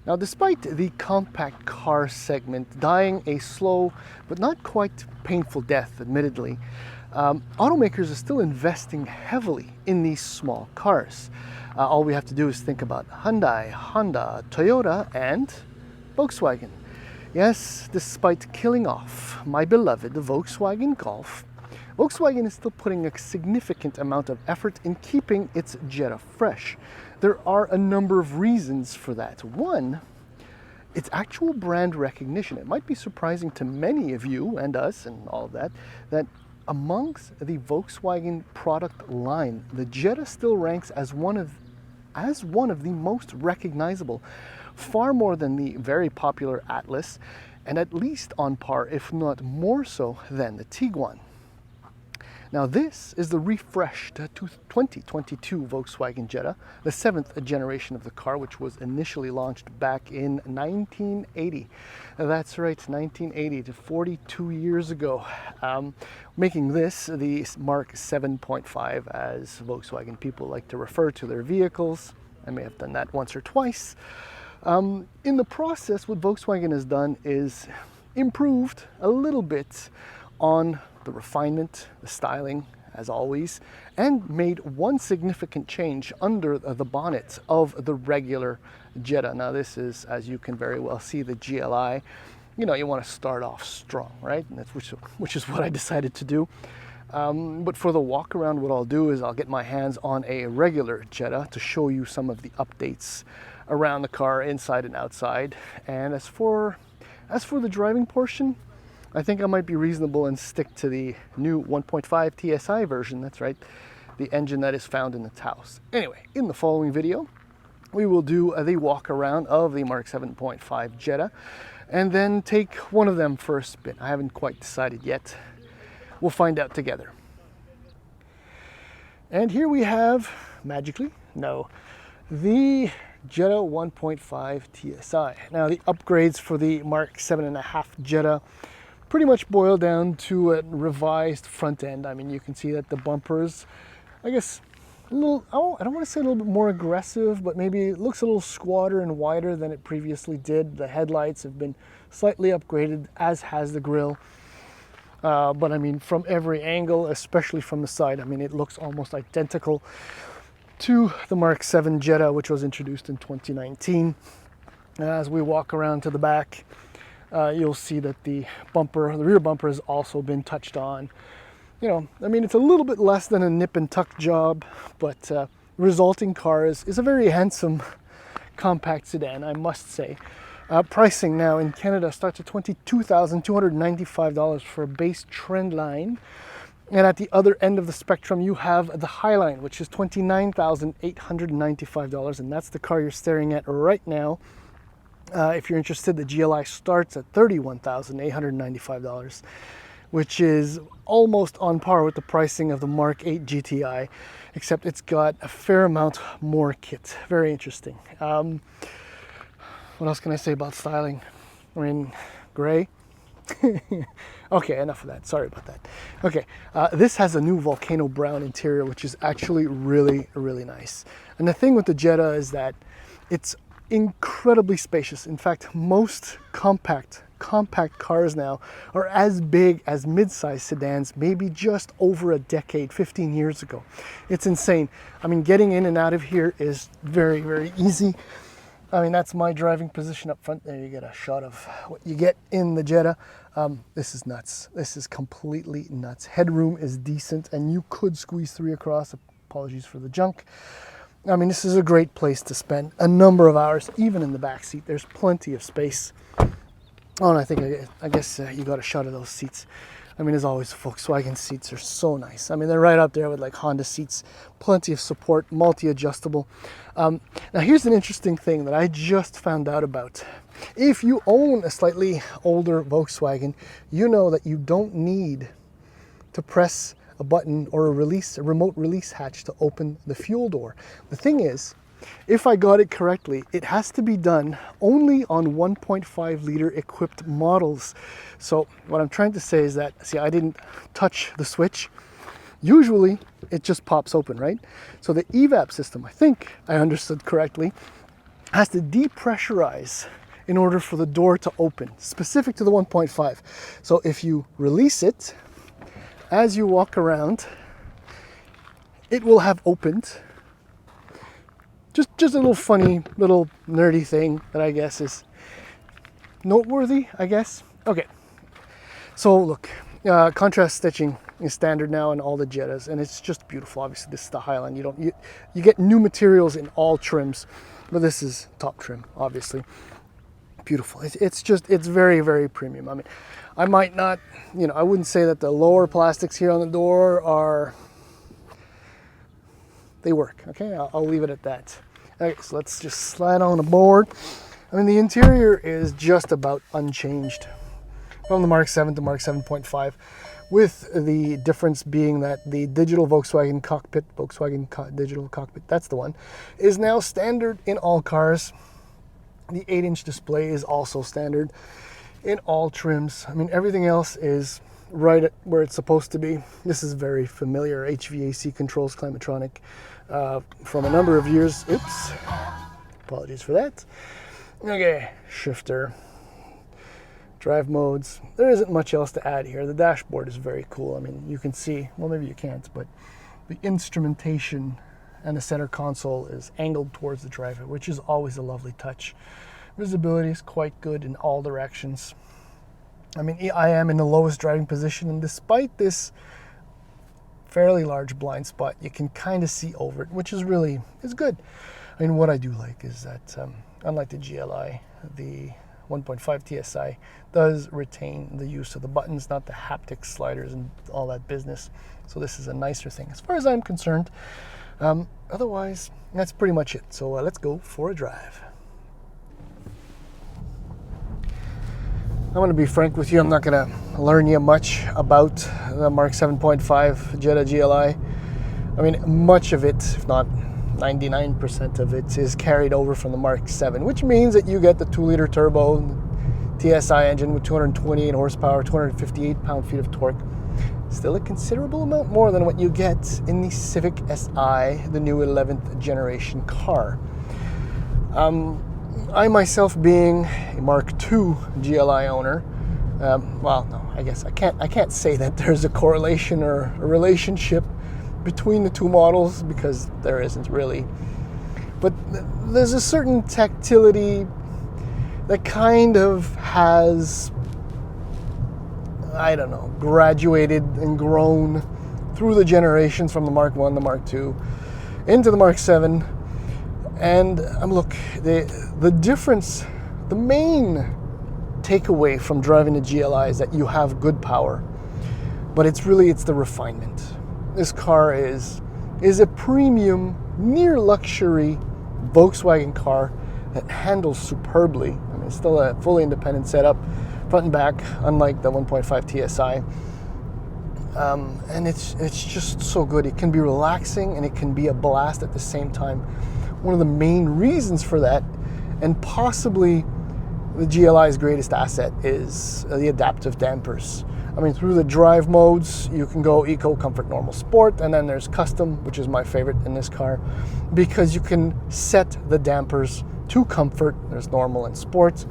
Now, despite the compact car segment dying a slow but not quite painful death, admittedly, automakers are still investing heavily in these small cars. All we have to do is think about Hyundai, Honda, Toyota, and Volkswagen. Yes, despite killing off my beloved Volkswagen Golf, Volkswagen is still putting a significant amount of effort in keeping its Jetta fresh. There are a number of reasons for that. One, it's actual brand recognition. It might be surprising to many of you and us and all of that, that amongst the Volkswagen product line, the Jetta still ranks as one of the most recognizable, far more than the very popular Atlas, and at least on par, if not more so, than the Tiguan. Now, this is the refreshed 2022 Volkswagen Jetta, the 7th generation of the car, which was initially launched back in 1980. That's right, 1980, to 42 years ago, making this the Mark 7.5, as Volkswagen people like to refer to their vehicles. I may have done that once or twice. In the process, what Volkswagen has done is improved a little bit on the refinement, the styling, as always, and made one significant change under the bonnet of the regular Jetta. Now, this is, as you can very well see, the GLI. You know, you want to start off strong, right? And that's which is what I decided to do. But for the walk around, what I'll do is I'll get my hands on a regular Jetta to show you some of the updates around the car, inside and outside. And as for the driving portion, I think I might be reasonable and stick to the new 1.5 TSI version. That's right, the engine that is found in the Taos. Anyway, in the following video, we will do the walk around of the Mark 7.5 Jetta and then take one of them for a spin. I haven't quite decided yet. We'll find out together. And here we have, magically, the Jetta 1.5 TSI. Now, the upgrades for the Mark 7.5 Jetta pretty much boil down to a revised front end. I mean, you can see that the bumpers, I guess, a little, I don't want to say a little bit more aggressive, but maybe it looks a little squatter and wider than it previously did. The headlights have been slightly upgraded, as has the grille. But I mean, from every angle, especially from the side, I mean, it looks almost identical to the Mark 7 Jetta, which was introduced in 2019. As we walk around to the back, you'll see that the rear bumper has also been touched on. You know, I mean, it's a little bit less than a nip and tuck job, but resulting car is a very handsome compact sedan, I must say. Pricing now in Canada starts at $22,295 for a base trend line. And at the other end of the spectrum, you have the Highline, which is $29,895. And that's the car you're staring at right now. If you're interested, the GLI starts at $31,895, which is almost on par with the pricing of the Mark 8 GTI, except it's got a fair amount more kit. Very interesting. What else can I say about styling? I mean, gray. Okay, enough of that. Sorry about that. Okay, this has a new volcano brown interior, which is actually really, really nice. And the thing with the Jetta is that it's incredibly spacious. In fact, most compact cars now are as big as mid-size sedans, maybe just over a decade, 15 years ago. It's insane. I mean, getting in and out of here is very, very easy. I mean, that's my driving position up front. There you get a shot of what you get in the Jetta. This is nuts. This is completely nuts. Headroom is decent, and you could squeeze 3 across. Apologies for the junk. I mean, this is a great place to spend a number of hours, even in the back seat. There's plenty of space. Oh, and I guess you got a shot of those seats. I mean, as always, Volkswagen seats are so nice. I mean, they're right up there with like Honda seats. Plenty of support, multi-adjustable. Now, here's an interesting thing that I just found out about. If you own a slightly older Volkswagen, you know that you don't need to press a button or a remote release hatch to open the fuel door. The thing is, if I got it correctly, it has to be done only on 1.5 liter equipped models. So what I'm trying to say is that, see, I didn't touch the switch. Usually it just pops open, right? So the EVAP system, I think I understood correctly, has to depressurize in order for the door to open, specific to the 1.5. So if you release it, as you walk around, it will have opened. Just a little funny, little nerdy thing that I guess is noteworthy, I guess. Okay, so look, contrast stitching is standard now in all the Jettas, and it's just beautiful. Obviously, this is the Highline. You get new materials in all trims, but this is top trim, obviously. Beautiful. It's very, very premium. I mean, I might not, I wouldn't say that the lower plastics here on the door they work. Okay, I'll leave it at that. Okay, so let's just slide on aboard. I mean, the interior is just about unchanged from the Mark 7 to Mark 7.5, with the difference being that the digital Volkswagen cockpit, digital cockpit, that's the one, is now standard in all cars. The 8-inch display is also standard in all trims. I mean, everything else is right at where it's supposed to be. This is very familiar. HVAC controls, Climatronic, from a number of years. Oops, apologies for that. Okay, shifter, drive modes. There isn't much else to add here. The dashboard is very cool. I mean, you can see, well, maybe you can't, but the instrumentation and the center console is angled towards the driver, which is always a lovely touch. Visibility is quite good in all directions. I mean, I am in the lowest driving position, and despite this fairly large blind spot, you can kind of see over it, which is good. I mean, what I do like is that, unlike the GLI, the 1.5 TSI does retain the use of the buttons, not the haptic sliders and all that business. So this is a nicer thing as far as I'm concerned. Otherwise, that's pretty much it. So let's go for a drive. I'm going to be frank with you. I'm not going to learn you much about the Mark 7.5 Jetta GLI. I mean, much of it, if not 99% of it, is carried over from the Mark 7, which means that you get the 2-liter turbo TSI engine with 228 horsepower, 258 pound-feet of torque. Still a considerable amount more than what you get in the Civic Si, the new 11th generation car. I myself, being a Mark II GLI owner, well, no, I guess I can't say that there's a correlation or a relationship between the two models, because there isn't really. But there's a certain tactility that kind of has, I don't know, graduated and grown through the generations from the Mark I, the Mark II, into the Mark 7. And look, the difference, the main takeaway from driving the GLI is that you have good power, but it's the refinement. This car is a premium, near luxury Volkswagen car that handles superbly. I mean, it's still a fully independent setup, front and back, unlike the 1.5 TSI. And it's just so good. It can be relaxing and it can be a blast at the same time. One of the main reasons for that, and possibly the GLI's greatest asset, is the adaptive dampers. I mean, through the drive modes, you can go Eco, Comfort, Normal, Sport, and then there's Custom, which is my favorite in this car, because you can set the dampers to Comfort, there's Normal and Sport,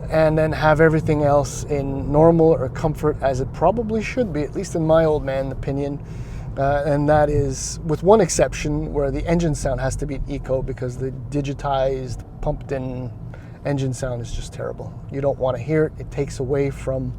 and then have everything else in Normal or Comfort, as it probably should be, at least in my old man opinion. And that is, with one exception, where the engine sound has to be in Eco, because the digitized, pumped-in engine sound is just terrible. You don't want to hear it. It takes away from,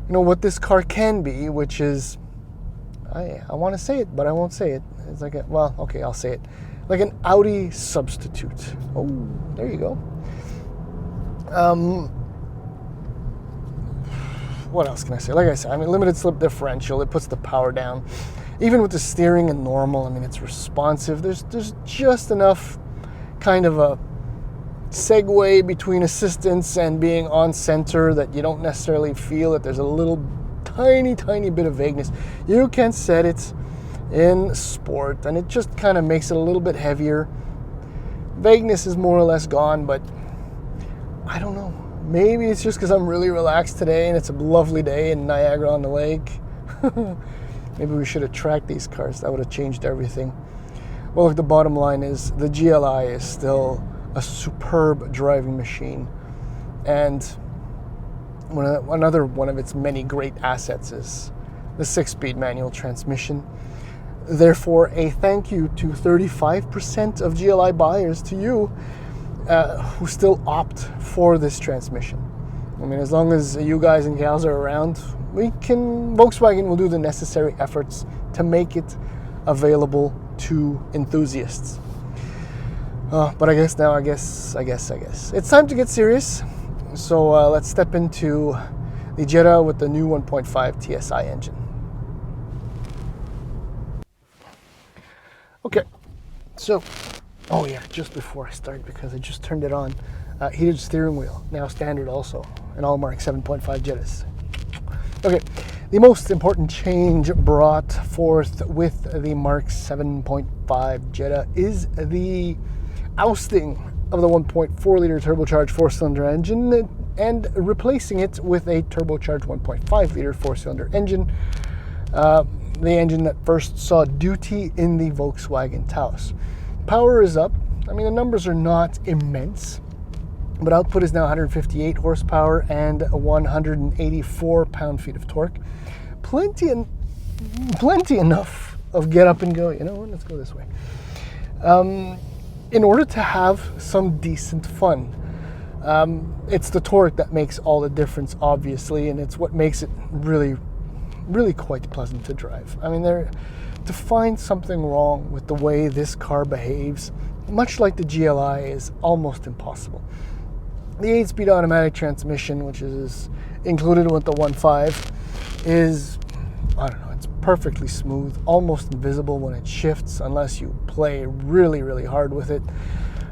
what this car can be, which is, I want to say it, but I won't say it. It's like I'll say it. Like an Audi substitute. Oh, there you go. What else can I say? Like I said, I mean, limited slip differential, it puts the power down. Even with the steering and normal, I mean, it's responsive. There's just enough kind of a segue between assistance and being on center that you don't necessarily feel that there's a little tiny bit of vagueness. You can set it in Sport, and it just kind of makes it a little bit heavier. Vagueness is more or less gone, but I don't know. Maybe it's just because I'm really relaxed today and it's a lovely day in Niagara-on-the-Lake. Maybe we should have tracked these cars. That would have changed everything. Well, look, the bottom line is the GLI is still a superb driving machine, and another one of its many great assets is the 6-speed manual transmission. Therefore, a thank you to 35% of GLI buyers, to you, who still opt for this transmission. I mean, as long as you guys and gals are around, Volkswagen will do the necessary efforts to make it available to enthusiasts. But I guess it's time to get serious. So let's step into the Jetta with the new 1.5 TSI engine. Okay, so, oh yeah, just before I start, because I just turned it on, heated steering wheel, now standard also, in all Mark 7.5 Jettas. Okay, the most important change brought forth with the Mark 7.5 Jetta is the ousting of the 1.4 liter turbocharged 4-cylinder engine and replacing it with a turbocharged 1.5 liter 4-cylinder engine. The engine that first saw duty in the Volkswagen Taos. Power is up. I mean, the numbers are not immense, but output is now 158 horsepower and 184 pound-feet of torque. Plenty enough of get up and go. You know what? Let's go this way. In order to have some decent fun. It's the torque that makes all the difference, obviously, and it's what makes it really quite pleasant to drive. I mean, to find something wrong with the way this car behaves, much like the GLI, is almost impossible. The 8-speed automatic transmission, which is included with the 1.5, is, I don't know, it's perfectly smooth, almost invisible when it shifts, unless you play really hard with it.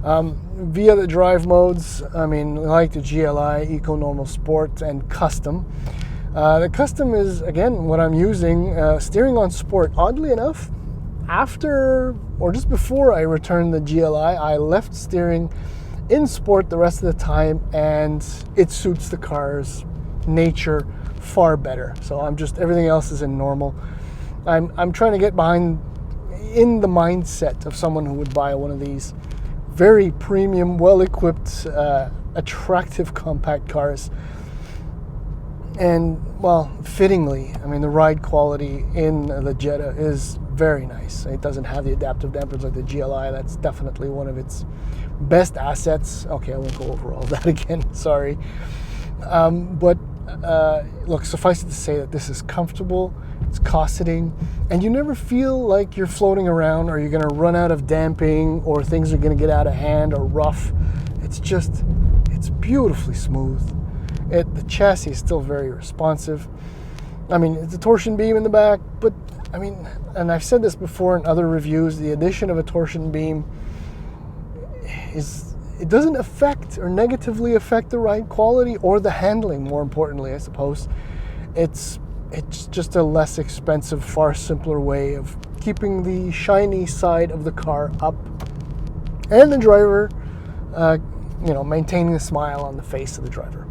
Via the drive modes, I mean, like the GLI, Eco, Normal, Sport, and Custom. The Custom is, again, what I'm using. Steering on Sport, oddly enough, after or just before I returned the GLI, I left steering in Sport the rest of the time, and it suits the car's nature far better. So everything else is in normal. I'm trying to get in the mindset of someone who would buy one of these very premium, well-equipped, attractive compact cars. And, well, fittingly, I mean, the ride quality in the Jetta is very nice. It doesn't have the adaptive dampers like the GLI. That's definitely one of its best assets. Okay, I won't go over all that again, sorry. But look, suffice it to say that this is comfortable, it's cosseting, and you never feel like you're floating around or you're going to run out of damping or things are going to get out of hand or rough. It's beautifully smooth. The chassis is still very responsive. I mean, it's a torsion beam in the back, but I mean, and I've said this before in other reviews, the addition of a torsion beam it doesn't affect or negatively affect the ride quality or the handling, more importantly, I suppose. It's just a less expensive, far simpler way of keeping the shiny side of the car up and the driver, maintaining a smile on the face of the driver.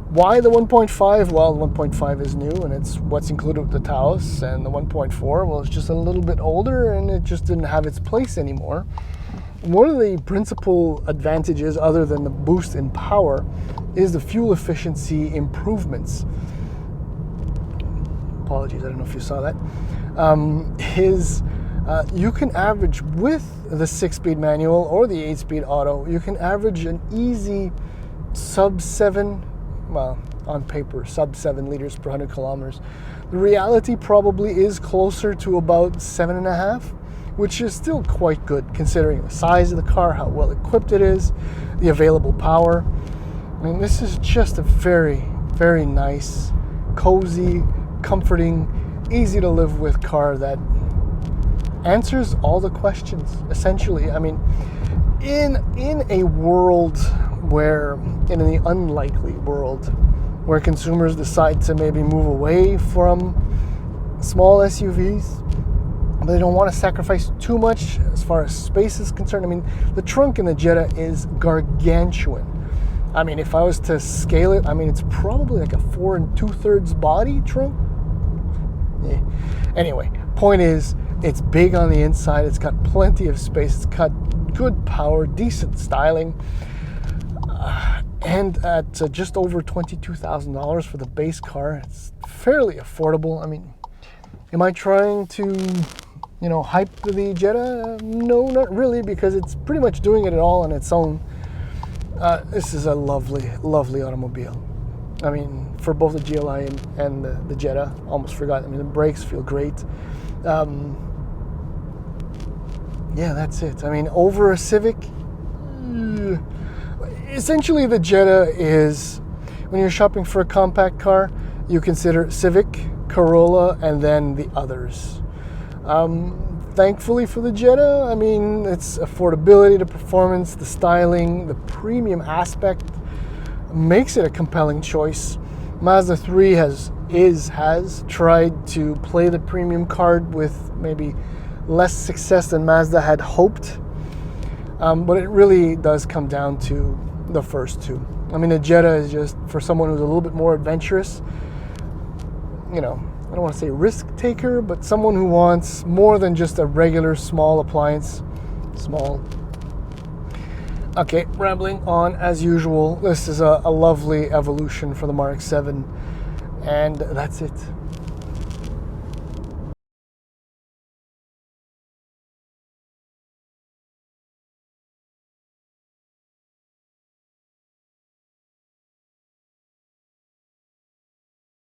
Why the 1.5? Well, the 1.5 is new, and it's what's included with the Taos, and the 1.4, well, it's just a little bit older, and it just didn't have its place anymore. One of the principal advantages, other than the boost in power, is the fuel efficiency improvements. Apologies, I don't know if you saw that. You can average with the 6-speed manual or the 8-speed auto, you can average an easy sub-7, well, on paper, sub-7 liters per 100 kilometers. The reality probably is closer to about 7.5, which is still quite good considering the size of the car, how well equipped it is, the available power. I mean, this is just a very, very nice, cozy, comforting, easy to live with car that answers all the questions, essentially. I mean, in a world where, in the unlikely world, where consumers decide to maybe move away from small SUVs, but they don't want to sacrifice too much as far as space is concerned. I mean, the trunk in the Jetta is gargantuan. I mean, if I was to scale it, I mean, it's probably like a 4 2/3 body trunk. Yeah. Anyway, point is, it's big on the inside. It's got plenty of space. It's got good power, decent styling. And at just over $22,000 for the base car, it's fairly affordable. I mean, am I trying to, hype the Jetta? No, not really, because it's pretty much doing it all on its own. This is a lovely, lovely automobile. I mean, for both the GLI and the Jetta, almost forgot. I mean, the brakes feel great. Yeah, that's it. I mean, over a Civic, essentially the Jetta is, when you're shopping for a compact car, you consider Civic, Corolla, and then the others. Thankfully for the Jetta, I mean, its affordability, the performance, the styling, the premium aspect makes it a compelling choice. Mazda 3 has tried to play the premium card with maybe less success than Mazda had hoped. But it really does come down to the first two. I mean, the Jetta is just for someone who's a little bit more adventurous, I don't want to say risk taker, but someone who wants more than just a regular small appliance. Small. Okay, rambling on as usual. This is a lovely evolution for the Mark 7, and that's it.